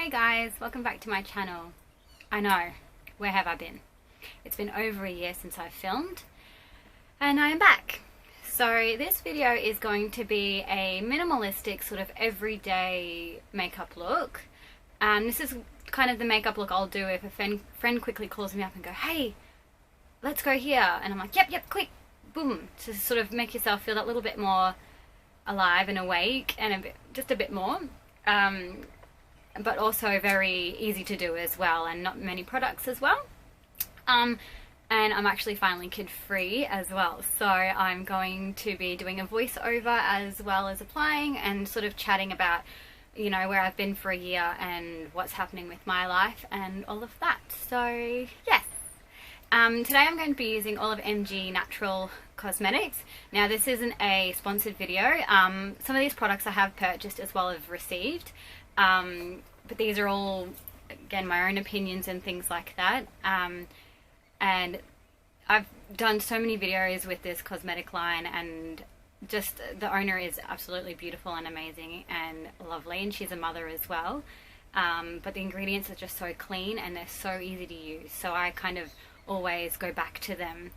Hey guys, welcome back to my channel. I know, where have I been? It's been over a year since I filmed and I am back. So this video is going to be a minimalistic sort of everyday makeup look. This is kind of the makeup look I'll do if a friend quickly calls me up and go, hey, let's go here. And I'm like, yep, quick, boom. To sort of make yourself feel that little bit more alive and awake and just a bit more. But also very easy to do as well, and not many products as well. And I'm actually finally kid free as well, so I'm going to be doing a voiceover as well as applying and sort of chatting about, you know, where I've been for a year and what's happening with my life and all of that. So yes, today I'm going to be using all of MG Natural Cosmetics. Now this isn't a sponsored video. Some of these products I have purchased as well as received. But these are all, again, my own opinions and things like that. And I've done so many videos with this cosmetic line, and just the owner is absolutely beautiful and amazing and lovely, and she's a mother as well. But the ingredients are just so clean and they're so easy to use. So I kind of always go back to them.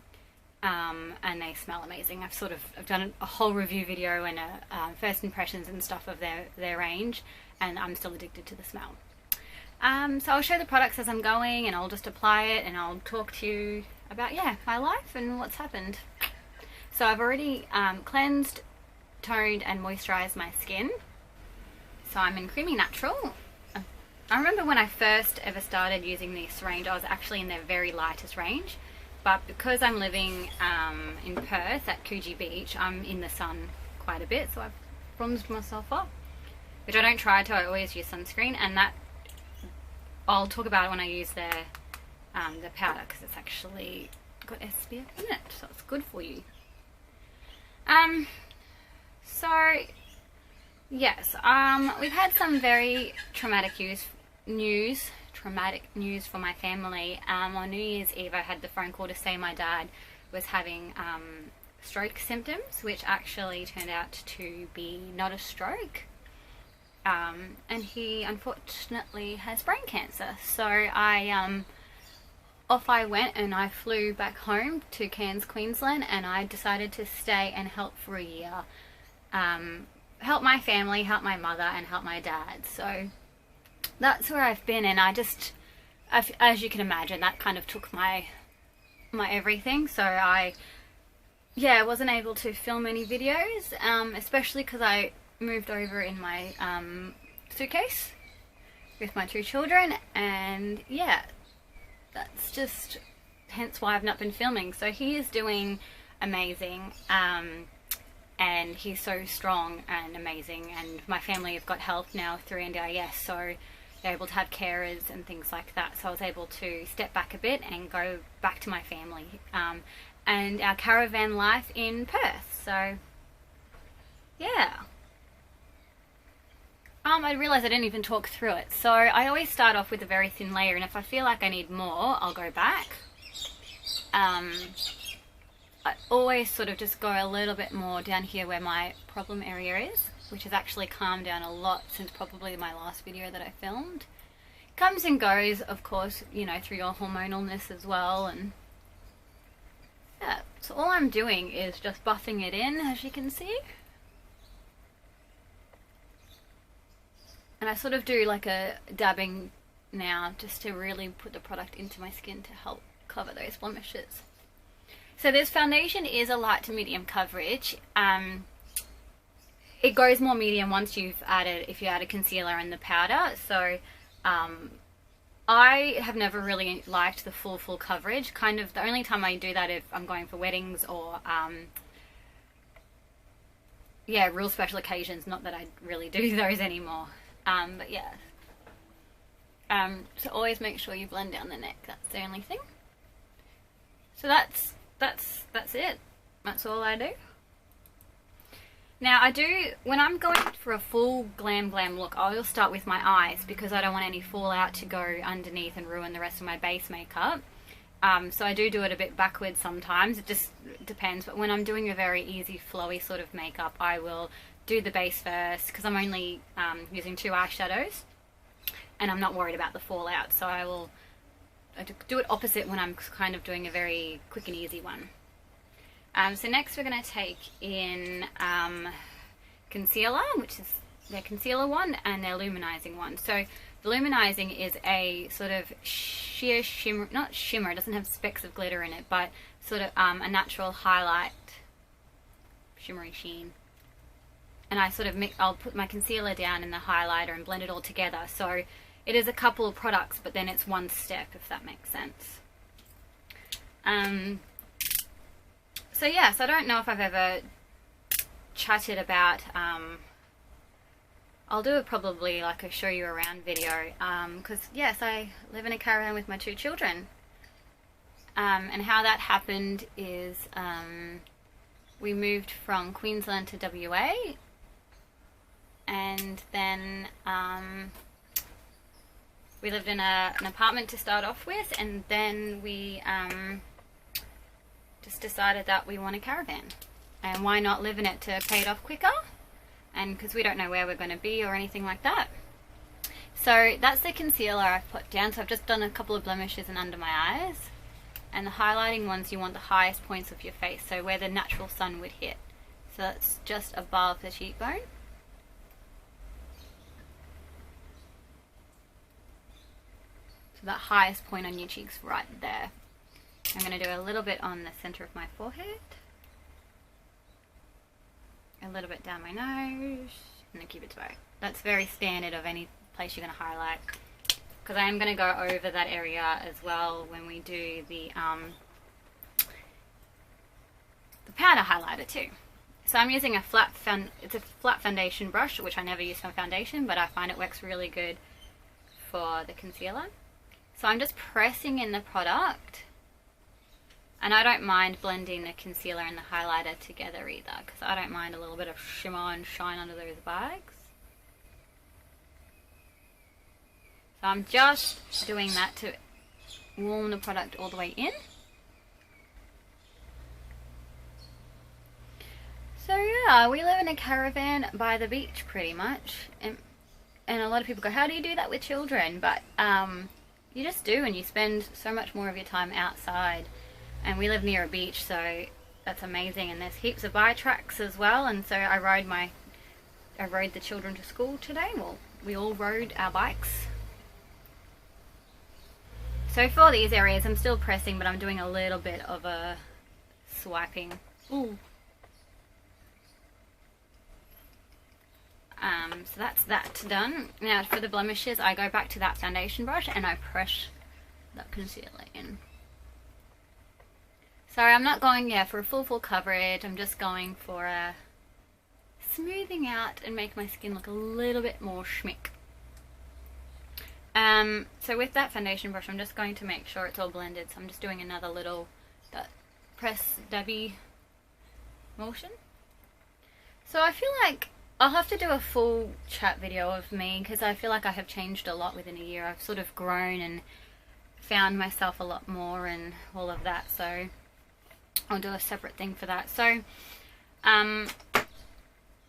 And they smell amazing. I've done a whole review video and a first impressions and stuff of their range, and I'm still addicted to the smell. So I'll show the products as I'm going, and I'll just apply it, and I'll talk to you about, yeah, my life and what's happened. So I've already cleansed, toned and moisturized my skin. So I'm in Creamy Natural. I remember when I first ever started using this range, I was actually in their very lightest range. But because I'm living in Perth at Coogee Beach, I'm in the sun quite a bit, so I've bronzed myself up, which I don't try to. I always use sunscreen, and that I'll talk about it when I use the powder, because it's actually got SPF in it, so it's good for you. So yes, we've had some very traumatic news for my family. On New Year's Eve I had the phone call to say my dad was having stroke symptoms, which actually turned out to be not a stroke, and he unfortunately has brain cancer. So off I went, and I flew back home to Cairns, Queensland, and I decided to stay and help for a year, help my family, help my mother and help my dad. So that's where I've been, and as you can imagine, that kind of took my everything. So I wasn't able to film any videos, especially because I moved over in my suitcase with my 2 children, and yeah, that's just hence why I've not been filming. So he is doing amazing, and he's so strong and amazing, and my family have got help now through NDIS, so they're able to have carers and things like that. So I was able to step back a bit and go back to my family and our caravan life in Perth. So yeah, I realised I didn't even talk through it. So I always start off with a very thin layer, and if I feel like I need more, I'll go back. I always sort of just go a little bit more down here where my problem area is, which has actually calmed down a lot since probably my last video that I filmed. Comes and goes, of course, you know, through your hormonalness as well, and yeah, so all I'm doing is just buffing it in, as you can see. And I sort of do like a dabbing now, just to really put the product into my skin to help cover those blemishes. So this foundation is a light to medium coverage. It goes more medium once if you add a concealer and the powder. So I have never really liked the full coverage. Kind of the only time I do that if I'm going for weddings or yeah, real special occasions. Not that I really do those anymore. But yeah. So always make sure you blend down the neck. That's the only thing. So that's it. That's all I do. Now when I'm going for a full glam look, I'll start with my eyes, because I don't want any fallout to go underneath and ruin the rest of my base makeup. So I do it a bit backwards sometimes. It just depends. But when I'm doing a very easy, flowy sort of makeup, I will do the base first, because I'm only using 2 eyeshadows. and I'm not worried about the fallout, so I do it opposite when I'm kind of doing a very quick and easy one. So next we're going to take in concealer, which is their concealer one and their illuminizing one. So the illuminizing is a sort of sheer shimmer, not shimmer, it doesn't have specks of glitter in it, but sort of a natural highlight, shimmery sheen. And I sort of I'll put my concealer down in the highlighter and blend it all together. So it is a couple of products, but then it's one step, if that makes sense. So yes, I don't know if I've ever chatted about, I'll do it probably like a show you around video, because yes, I live in a caravan with my 2 children. And how that happened is we moved from Queensland to WA, and then we lived in an apartment to start off with, and then we just decided that we want a caravan, and why not live in it to pay it off quicker, and because we don't know where we're going to be or anything like that. So that's the concealer I've put down. So I've just done a couple of blemishes and under my eyes, and the highlighting ones, you want the highest points of your face, so where the natural sun would hit. So that's just above the cheekbone. So that highest point on your cheeks right there. I'm going to do a little bit on the center of my forehead, a little bit down my nose, and the cupid's bow. That's very standard of any place you're going to highlight, because I am going to go over that area as well when we do the powder highlighter too. So I'm using a flat foundation brush, which I never use for foundation, but I find it works really good for the concealer. So I'm just pressing in the product. And I don't mind blending the concealer and the highlighter together either, because I don't mind a little bit of shimmer and shine under those bags. So I'm just doing that to warm the product all the way in. So yeah, we live in a caravan by the beach pretty much. And a lot of people go, how do you do that with children? But you just do, and you spend so much more of your time outside. And we live near a beach, so that's amazing. And there's heaps of bike tracks as well. And so I rode the children to school today. Well, we all rode our bikes. So for these areas, I'm still pressing, but I'm doing a little bit of a swiping. Ooh. So that's that done. Now for the blemishes, I go back to that foundation brush and I press that concealer in. Sorry, I'm not going for a full coverage. I'm just going for a smoothing out and make my skin look a little bit more schmick. So with that foundation brush, I'm just going to make sure it's all blended. So I'm just doing another little press dabby motion. So I feel like I'll have to do a full chat video of me, because I feel like I have changed a lot within a year. I've sort of grown and found myself a lot more and all of that. So I'll do a separate thing for that. So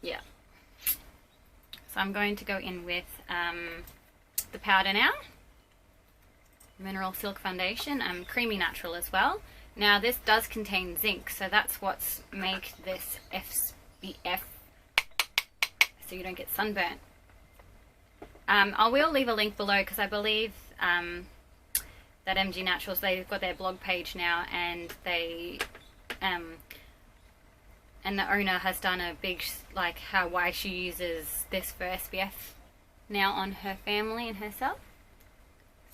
yeah, so I'm going to go in with the powder now, Mineral Silk Foundation. Creamy Natural as well. Now this does contain zinc, so that's what's make this SPF, so you don't get sunburnt. I will leave a link below, because I believe that MG Naturals, they've got their blog page now, and they and the owner has done a big, like, why she uses this for SPF now on her family and herself.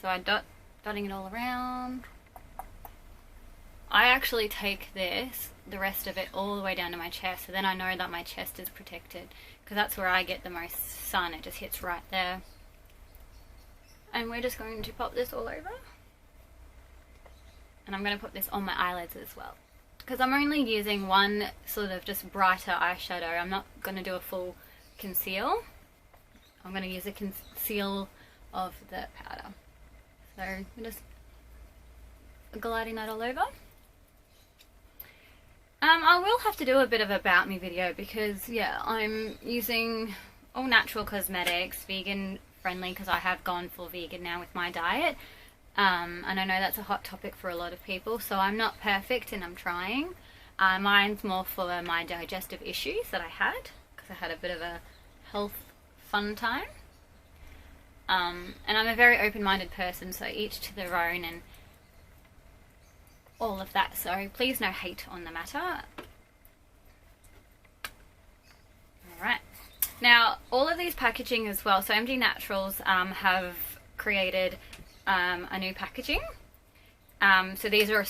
So I'm dotting it all around. I actually take this, the rest of it, all the way down to my chest, so then I know that my chest is protected, because that's where I get the most sun. It just hits right there. And we're just going to pop this all over. And I'm going to put this on my eyelids as well, because I'm only using one sort of just brighter eyeshadow. I'm not going to do a full conceal. I'm going to use a conceal of the powder. So I'm just gliding that all over. I will have to do a bit of about me video, because yeah, I'm using all natural cosmetics, vegan friendly because I have gone full vegan now with my diet. And I know that's a hot topic for a lot of people, so I'm not perfect and I'm trying. Mine's more for my digestive issues that I had, because I had a bit of a health fun time. And I'm a very open-minded person, so each to their own and all of that. So please no hate on the matter. Alright. Now, all of these packaging as well, so MD Naturals have created a new packaging. So these are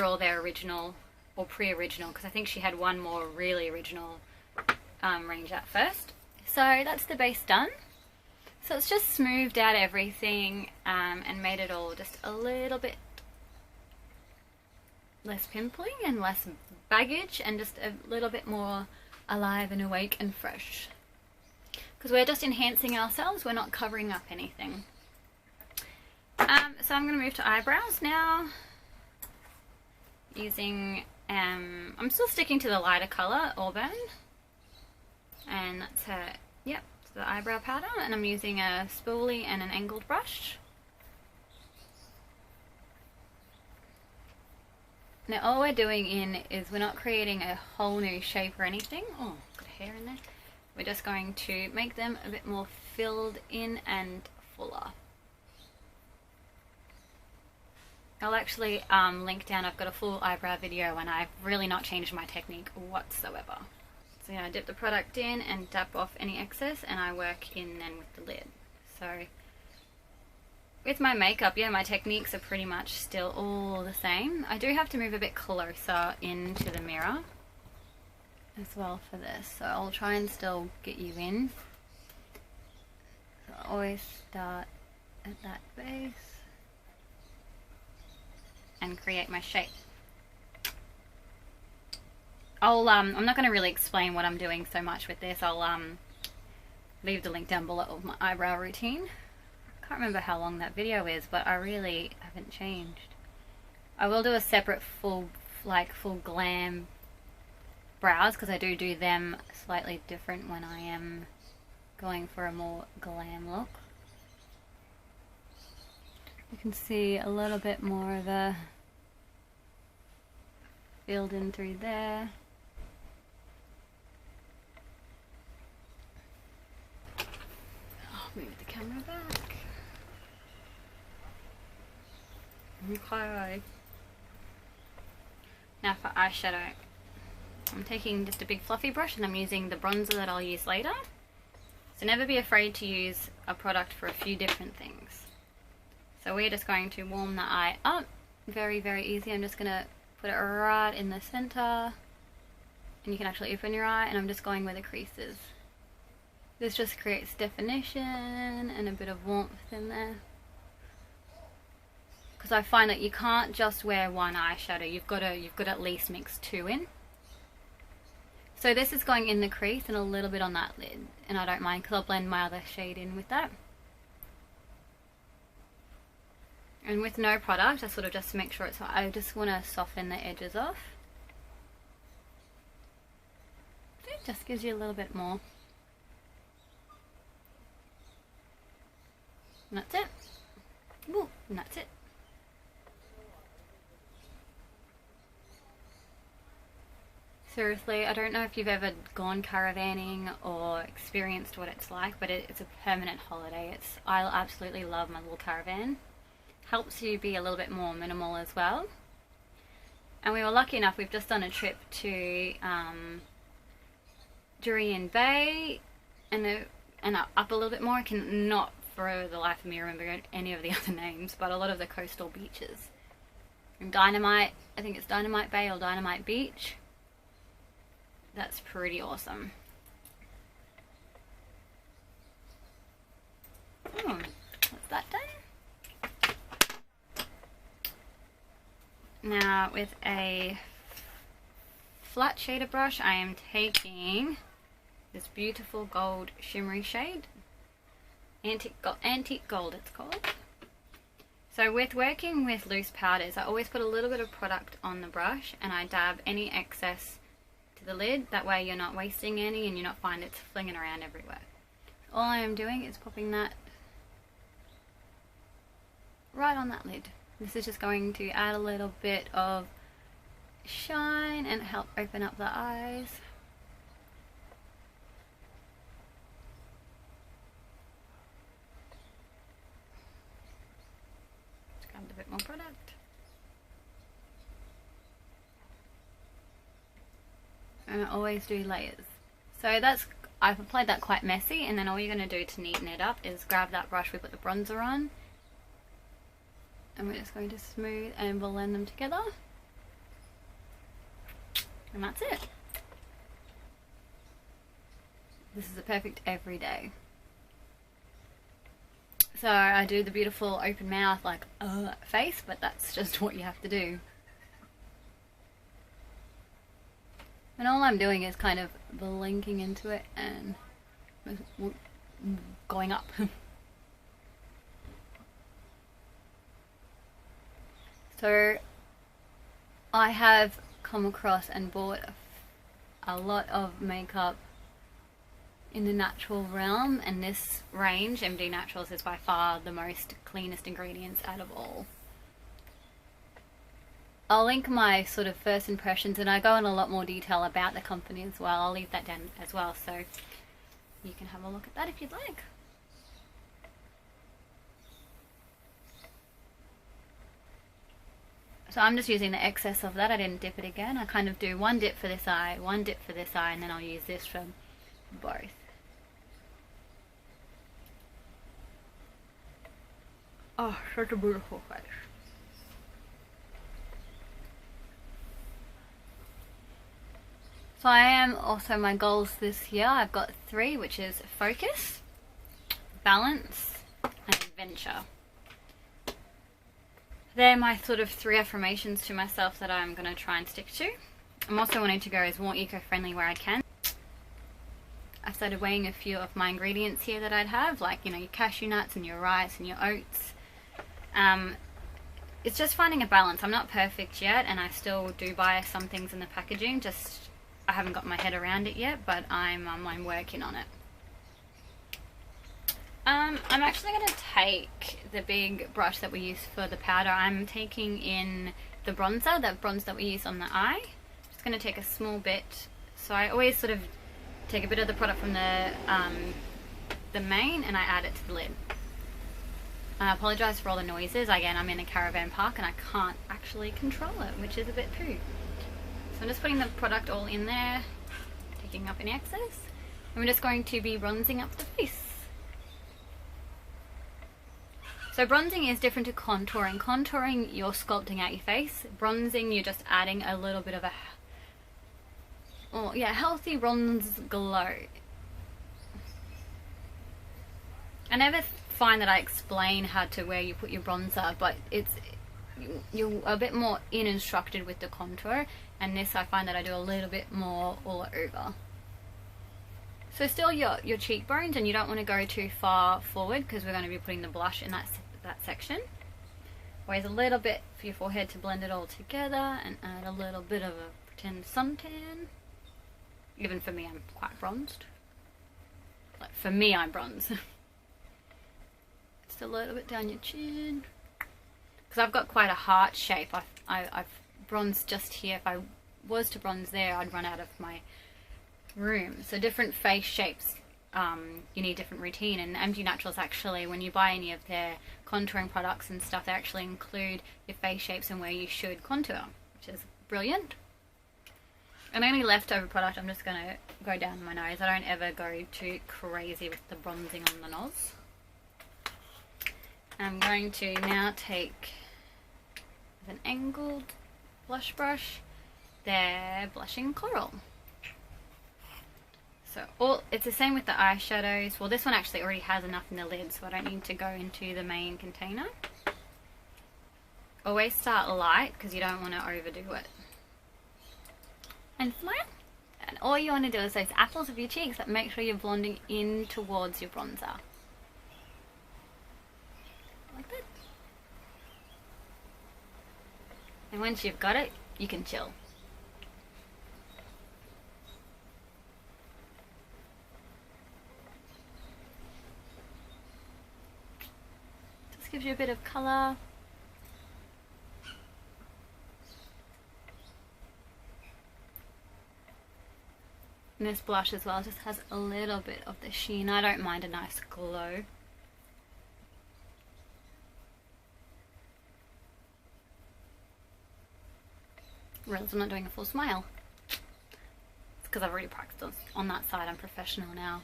all their original or pre-original, because I think she had one more really original range at first. So that's the base done. So it's just smoothed out everything and made it all just a little bit less pimply and less baggage and just a little bit more alive and awake and fresh. Because we're just enhancing ourselves, we're not covering up anything. So I'm going to move to eyebrows now. Using, I'm still sticking to the lighter colour, Auburn. And that's yep, it's the eyebrow powder. And I'm using a spoolie and an angled brush. Now all we're doing is we're not creating a whole new shape or anything. Oh, got hair in there. We're just going to make them a bit more filled in and fuller. I'll actually link down, I've got a full eyebrow video and I've really not changed my technique whatsoever. So yeah, I dip the product in and dab off any excess and I work in then with the lid. So with my makeup, yeah, my techniques are pretty much still all the same. I do have to move a bit closer into the mirror as well for this. So I'll try and still get you in. So I always start at that base and create my shape. I'm not going to really explain what I'm doing so much with this. I'll leave the link down below of my eyebrow routine. I can't remember how long that video is, but I really haven't changed. I will do a separate full glam brows, because I do them slightly different when I am going for a more glam look. You can see a little bit more of a filled in through there. I'll move the camera back. Okay. Now for eyeshadow. I'm taking just a big fluffy brush and I'm using the bronzer that I'll use later. So never be afraid to use a product for a few different things. So we're just going to warm the eye up. Very, very easy. I'm just going to put it right in the center. And you can actually open your eye, and I'm just going where the crease is. This just creates definition and a bit of warmth in there. Because I find that you can't just wear one eyeshadow. You've got to at least mix two in. So this is going in the crease and a little bit on that lid. And I don't mind because I'll blend my other shade in with that. And with no product, I sort of just make sure it's, I just want to soften the edges off. It just gives you a little bit more. And that's it. Ooh, and that's it. Seriously, I don't know if you've ever gone caravanning or experienced what it's like, but it's a permanent holiday. I absolutely love my little caravan. Helps you be a little bit more minimal as well. And we were lucky enough, we've just done a trip to Darien Bay and up a little bit more. I can not for the life of me remember any of the other names, but a lot of the coastal beaches. And Dynamite, I think it's Dynamite Bay or Dynamite Beach. That's pretty awesome. What's that done? Now with a flat shader brush, I am taking this beautiful gold shimmery shade. Antique Gold it's called. So with working with loose powders, I always put a little bit of product on the brush and I dab any excess to the lid. That way you're not wasting any and you're not finding it's flinging around everywhere. All I am doing is popping that right on that lid. This is just going to add a little bit of shine and help open up the eyes. Just grab a bit more product. And I always do layers. So that's, I've applied that quite messy, and then all you're going to do to neaten it up is grab that brush we put the bronzer on, and we're just going to smooth and blend them together, and that's it. This is a perfect everyday. So I do the beautiful open mouth like face, but that's just what you have to do. And all I'm doing is kind of blinking into it and going up. So I have come across and bought a lot of makeup in the natural realm, and this range, MD Naturals, is by far the most cleanest ingredients out of all. I'll link my sort of first impressions, and I go in a lot more detail about the company as well. I'll leave that down as well, so you can have a look at that if you'd like. So I'm just using the excess of that. I didn't dip it again. I kind of do one dip for this eye, one dip for this eye, and then I'll use this for both. Oh, such a beautiful face. So I am also, my goals this year, I've got 3, which is focus, balance, and adventure. They're my sort of 3 affirmations to myself that I'm going to try and stick to. I'm also wanting to go as more eco-friendly where I can. I've started weighing a few of my ingredients here that I'd have, like, you know, your cashew nuts and your rice and your oats. It's just finding a balance. I'm not perfect yet, and I still do buy some things in the packaging, just I haven't got my head around it yet, but I'm working on it. I'm actually going to take the big brush that we use for the powder. I'm taking in the bronzer, that bronze that we use on the eye. Just going to take a small bit. So I always sort of take a bit of the product from the main, and I add it to the lid. I apologise for all the noises. Again, I'm in a caravan park and I can't actually control it, which is a bit poo. So I'm just putting the product all in there, taking up any excess, and we're just going to be bronzing up the face. So bronzing is different to contouring. Contouring, you're sculpting out your face. Bronzing, you're just adding a little bit of a, oh yeah, healthy bronze glow. I never find that I explain how to where you put your bronzer, but you're a bit more instructed with the contour, and this I find that I do a little bit more all over. So still your cheekbones, and you don't want to go too far forward because we're going to be putting the blush in that section. Always a little bit for your forehead to blend it all together, and add a little bit of a pretend suntan. Even for me, I'm quite bronzed. Like, for me, I'm bronzed. Just a little bit down your chin, because I've got quite a heart shape. I've bronzed just here. If I was to bronze there, I'd run out of my room. So different face shapes, you need different routine. And MD Naturals, actually, when you buy any of their contouring products and stuff, they actually include your face shapes and where you should contour, which is brilliant. And any leftover product, I'm just going to go down my nose. I don't ever go too crazy with the bronzing on the nose. I'm going to now take an angled blush brush, their blushing coral. So it's the same with the eyeshadows. Well, this one actually already has enough in the lid, so I don't need to go into the main container. Always start light because you don't want to overdo it. And smile. And all you want to do is those apples of your cheeks, but make sure you're blending in towards your bronzer. Like that. And once you've got it, you can chill. Just gives you a bit of colour. And this blush as well just has a little bit of the sheen. I don't mind a nice glow. Realize I'm not doing a full smile. It's because I've already practiced on that side. I'm professional now.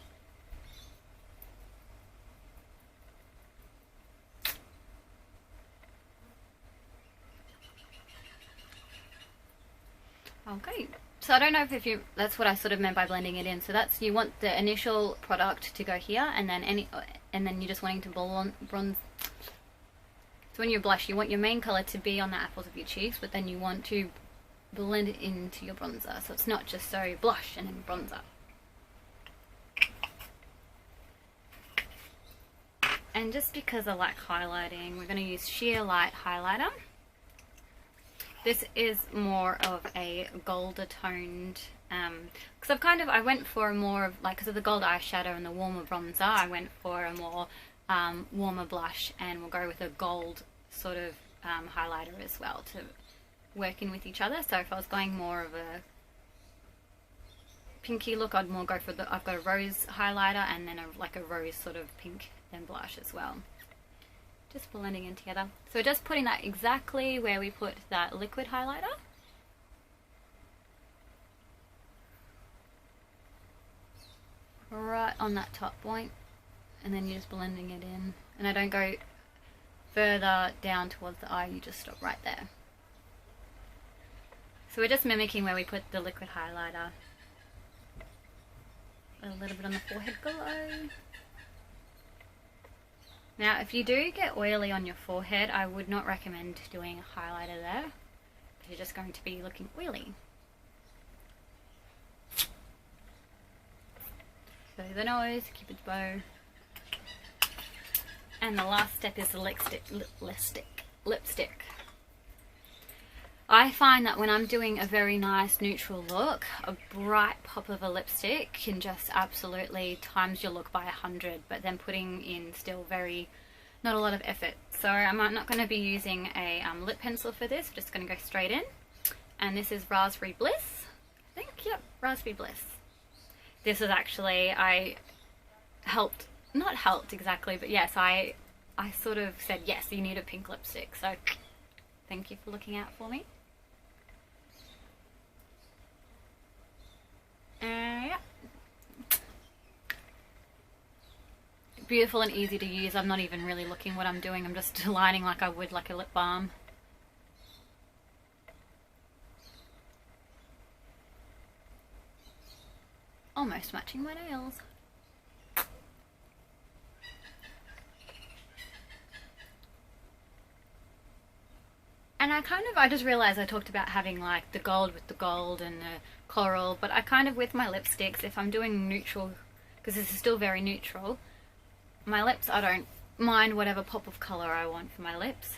Okay, so I don't know if you, that's what I sort of meant by blending it in. So that's, you want the initial product to go here, and then you're just wanting to bronze. So when you blush, you want your main color to be on the apples of your cheeks, but then you want to blend it into your bronzer, so it's not just so blush and then bronzer. And just because I like highlighting, we're going to use Sheer Light highlighter. This is more of a golder toned, because I went for a more of, like, because of the gold eyeshadow and the warmer bronzer, I went for a more warmer blush, and we'll go with a gold sort of highlighter as well to work in with each other. So if I was going more of a pinky look, I'd more go for I've got a rose highlighter and then like a rose sort of pink then blush as well. Just blending in together. So we're just putting that exactly where we put that liquid highlighter. Right on that top point. And then you're just blending it in. And I don't go further down towards the eye, you just stop right there. So we're just mimicking where we put the liquid highlighter. A little bit on the forehead glow. Now if you do get oily on your forehead, I would not recommend doing a highlighter there, because you're just going to be looking oily. So the nose, Cupid's bow. And the last step is the lipstick. I find that when I'm doing a very nice neutral look, a bright pop of a lipstick can just absolutely times your look by 100, but then putting in still not a lot of effort. So I'm not going to be using a lip pencil for this, I'm just going to go straight in. And this is Raspberry Bliss, I think, yep, Raspberry Bliss. This is actually, not helped exactly, but yes, I sort of said, yes, you need a pink lipstick, so thank you for looking out for me. Yeah. Beautiful and easy to use. I'm not even really looking what I'm doing, I'm just lining like I would like a lip balm. Almost matching my nails. And I just realized I talked about having like the gold with the gold and the coral, but I kind of, with my lipsticks, if I'm doing neutral, because this is still very neutral, my lips, I don't mind whatever pop of color I want for my lips.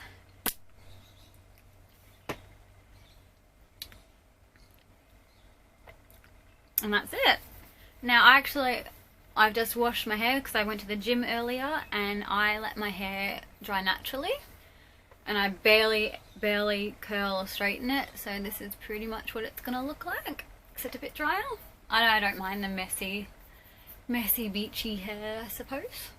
And that's it. Now I've just washed my hair because I went to the gym earlier and I let my hair dry naturally. And I barely curl or straighten it, so this is pretty much what it's gonna look like, except a bit drier. I don't mind the messy beachy hair, I suppose.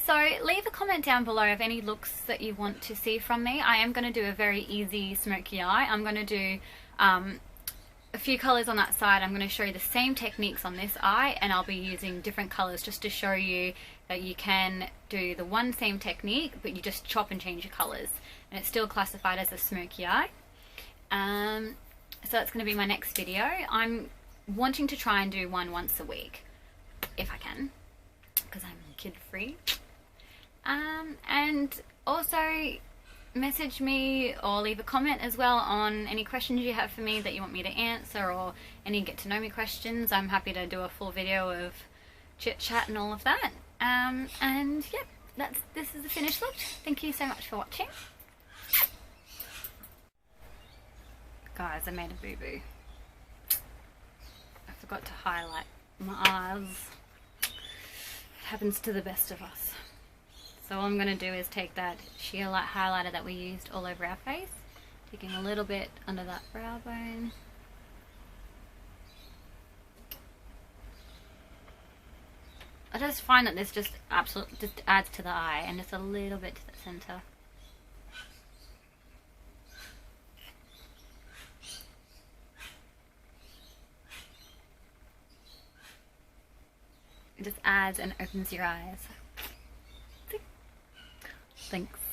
So leave a comment down below of any looks that you want to see from me. I am going to do a very easy smoky eye. I'm going to do a few colours on that side. I'm going to show you the same techniques on this eye, and I'll be using different colours just to show you that you can do the one same technique, but you just chop and change your colours, and it's still classified as a smoky eye. So that's going to be my next video. I'm wanting to try and do one once a week, if I can, because I'm kid free. And also message me or leave a comment as well on any questions you have for me that you want me to answer, or any get to know me questions. I'm happy to do a full video of chit chat and all of that. And yeah, this is the finished look. Thank you so much for watching. Guys, I made a boo-boo. I forgot to highlight my eyes. It happens to the best of us. So all I'm going to do is take that sheer light highlighter that we used all over our face, taking a little bit under that brow bone. I just find that this just adds to the eye, and just a little bit to the center. It just adds and opens your eyes. Thanks.